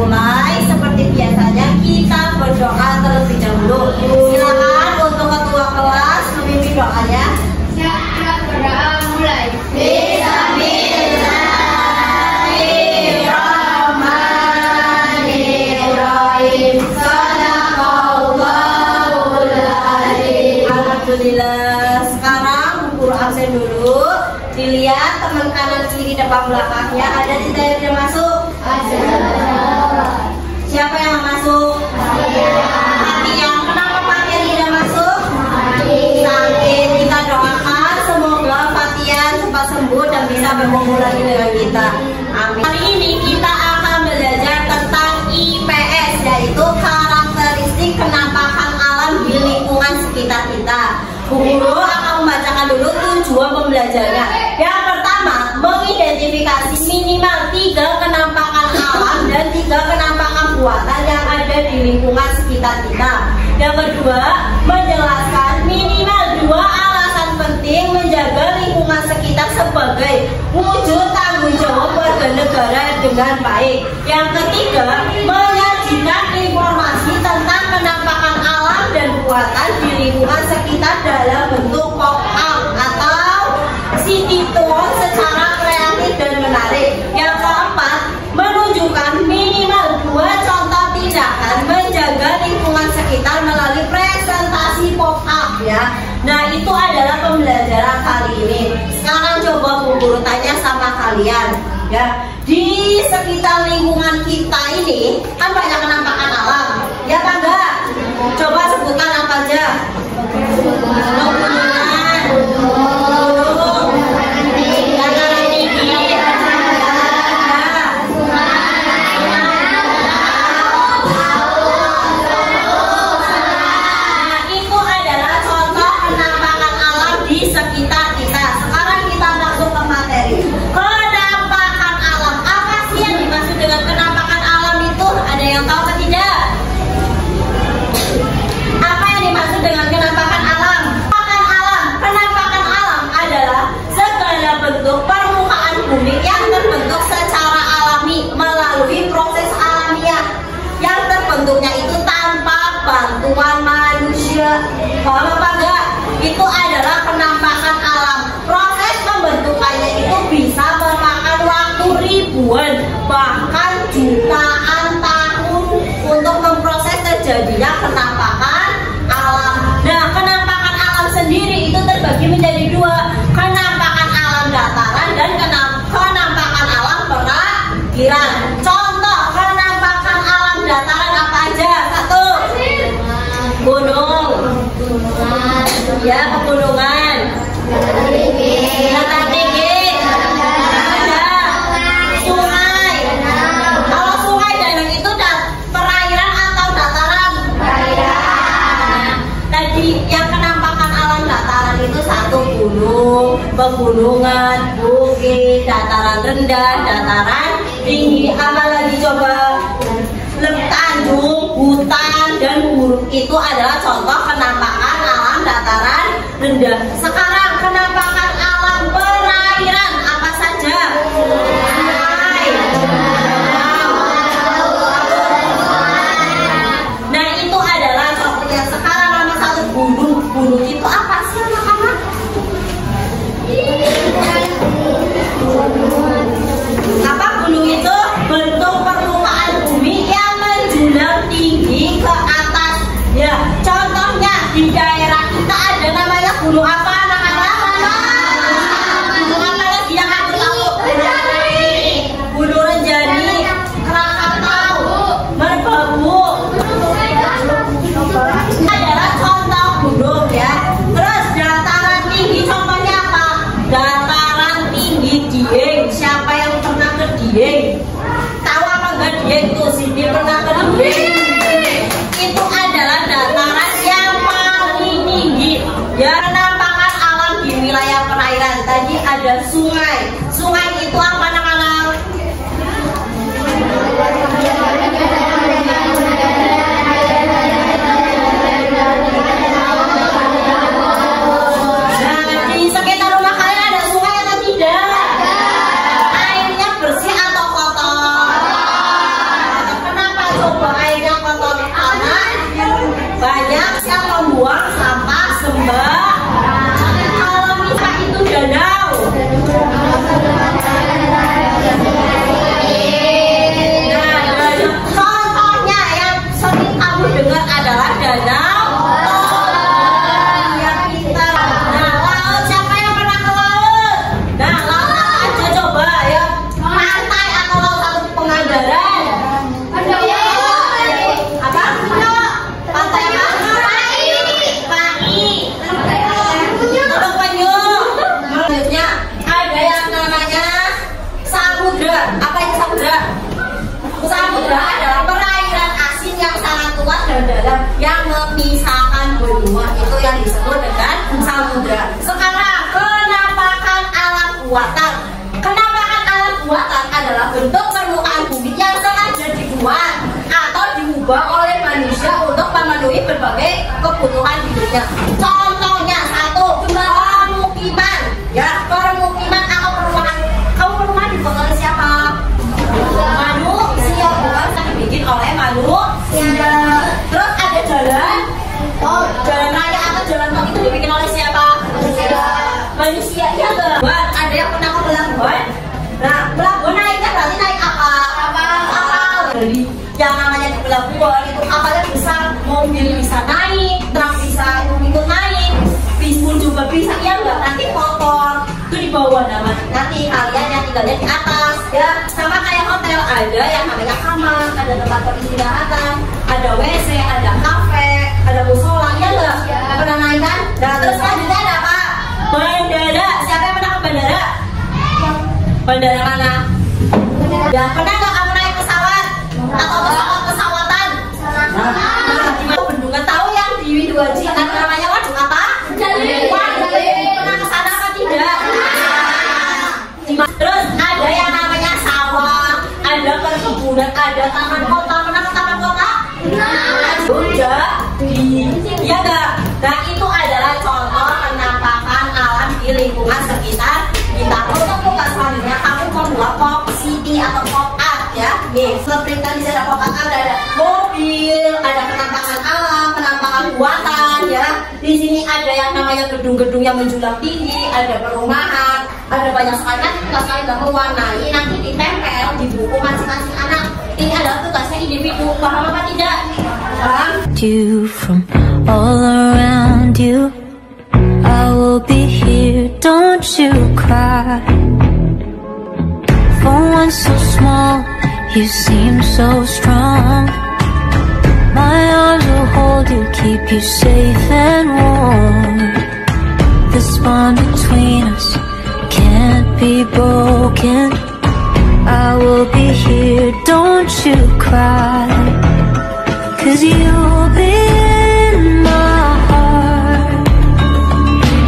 mulai, seperti biasanya kita berdoa terlebih dahulu. Silakan untuk ketua kelas memimpin doanya. Siap, berdoa mulai. Bismillahirrahmanirrahim. Shadaqallahul adzim. Alhamdulillah. Sekarang guru absen dulu. Dilihat teman kanan kiri depan belakangnya ada tidak yang tidak masuk? Ada. Siapa yang masuk? Fatian. Kenapa Fatian tidak masuk? Sakit. Kita doakan semoga Fatian cepat sembuh dan bisa berkumpul lagi dengan kita. Amin. Hari ini kita akan belajar tentang IPS, yaitu karakteristik penampakan alam di lingkungan sekitar kita. Bu Guru akan membacakan dulu tujuan pembelajarannya. Yang pertama, mengidentifikasi minimal 3 kenampakan alam dan 3 kenampakan buatan yang ada di lingkungan sekitar kita. Yang kedua, menjelaskan minimal 2 alasan penting menjaga lingkungan sekitar sebagai wujud tanggung jawab warga negara dengan baik. Yang ketiga, menyajikan informasi tentang penampakan alam dan buatan di lingkungan sekitar dalam bentuk pop-up atau city tour secara kreatif dan menarik. Yang keempat, menunjukkan minimal 2 contoh tindakan menjaga lingkungan sekitar melalui presentasi pop-up ya. Nah, itu adalah pembelajaran kali ini. Sekarang coba Bu Guru tanya sama kalian ya. Di sekitar lingkungan kita ini kan banyak penampakan alam, ya Pak enggak? Coba sebutkan apa aja. Bentuknya itu tanpa bantuan manusia. Paham apa enggak? Itu adalah penampakan alam. Proses pembentukannya itu bisa memakan waktu ribuan bahkan jutaan tahun untuk memproses terjadinya penampakan alam. Nah, penampakan alam sendiri itu terbagi menjadi 2, penampakan alam dataran dan penampakan alam perairan. Contoh penampakan alam dataran apa aja? 1, gunung, ya pegunungan, dataran tinggi, ada sungai. Kalau sungai danau itu perairan atau dataran? Perairan. Tadi yang penampakan alam dataran itu 1, gunung, pegunungan, bukit, dataran rendah, dataran tinggi. Apa lagi coba? Tandung, hutan, dan gurun itu adalah contoh penampakan alam dataran rendah. Sekarang penampakan alam perairan apa saja? Nah, itu adalah contohnya. Sekarang nomor 1, gunung. Gunung itu apa sih anak-anak? Apa gunung itu? Bentuk permukaan bumi yang menjulang tinggi ke atas. Ya, contohnya di daerah kita ada namanya gunung apa anak-anak? Gunung apa lagi yang aku tahu? Gunung Rinjani, Krakatau, Merbabu. Adalah contoh gunung ya. Terus dataran tinggi contohnya apa? Dataran tinggi Dieng. Siapa yang pernah ke Dieng? Tahu apa enggak Dieng itu? Sini pernah ke Dieng. Itu adalah dataran yang paling tinggi. Ya, penampakan alam di wilayah perairan. Tadi ada sungai. Sungai itu apa anak-anak? Nah, di sekitar rumah kalian ada sungai atau tidak? Airnya bersih atau kotor? Kenapa membuang sampah sembarangan. Kalau misal itu danau. Nah, contohnya yang sering kamu dengar adalah danau. Yang pintar. Nah, laut, siapa yang pernah ke laut? Nah, laut aja coba ya. Pantai atau laut atau Pangandaran. Apa? Pantai mana? Untuk Penyu. Selanjutnya ada yang namanya samudra. Apa itu samudra? Samudra adalah perairan asin yang sangat luas dan dalam yang memisahkan benua. Itu yang disebut dengan samudra. Sekarang penampakan alam buatan. Penampakan alam buatan adalah bentuk permukaan bumi yang sengaja dibuat atau diubah oleh manusia untuk memenuhi berbagai kebutuhan hidupnya. Contohnya satu, permukiman. Ya, permukiman atau perumahan. Kamu perumahan dibuat oleh siapa? Manusia, bukan dibikin oleh manusia. Terus ada jalan. Oh, jalan raya atau jalan tol itu dibikin oleh siapa? Manusia. Iya enggak? Ada yang pernah ke pelabuhan? Nah, pelabuhan naiknya berarti naik apa? Kapal. Jadi yang namanya di pelabuhan itu kapalnya besar, mobil bisa naik, truk bisa ikut naik, bis pun juga bisa. Iya enggak? Nanti motor itu di bawah nanti kalian yang tinggalnya di atas ya. Sama kayak hotel, ada yang namanya kamar, ada tempat peristirahatan, ada WC, ada kafe, ada musola. Iya enggak? Pernah naik kan? Nah, terus selanjutnya ada apa? Bandara. Siapa yang pernah ke bandara? Bandara mana? Ya, pernah nggak kamu naik pesawat atau pesawat-pesawatan? Nah, bendungan tahu yang di Widoaji namanya waduk apa? Waduk. Pernah ke sana apa tidak? Terus ada yang namanya sawah, ada perkebunan, ada taman kota. Pernah ke taman kota? Juga. Iya nggak? Nah, itu adalah contoh penampakan alam di lingkungan sekitar kita. Untuk tugas selanjutnya kamu membuat pop city atau pop art ya. Nih, seperti tadi ada pop art, ada mobil, ada penampakan alam, penampakan buatan ya. Di sini ada yang namanya gedung-gedung yang menjulang tinggi, ada perumahan, ada banyak sekali. Nanti tugas kalian mewarnai, nanti ditempel di buku masing-masing anak. Ini adalah tugasnya individu. Paham apa tidak? Paham? From all around you, I will be here, don't you cry. For one so small, you seem so strong. My arms will hold you, keep you safe and warm. This bond between us can't be broken. I will be here, don't you cry. 'Cause you'll be in my heart.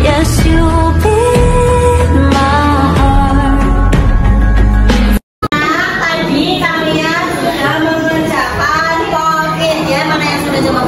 Yes, you'll be in my heart. Tadi kalian sudah mengerjakan poin ya. Mana yang sudah coba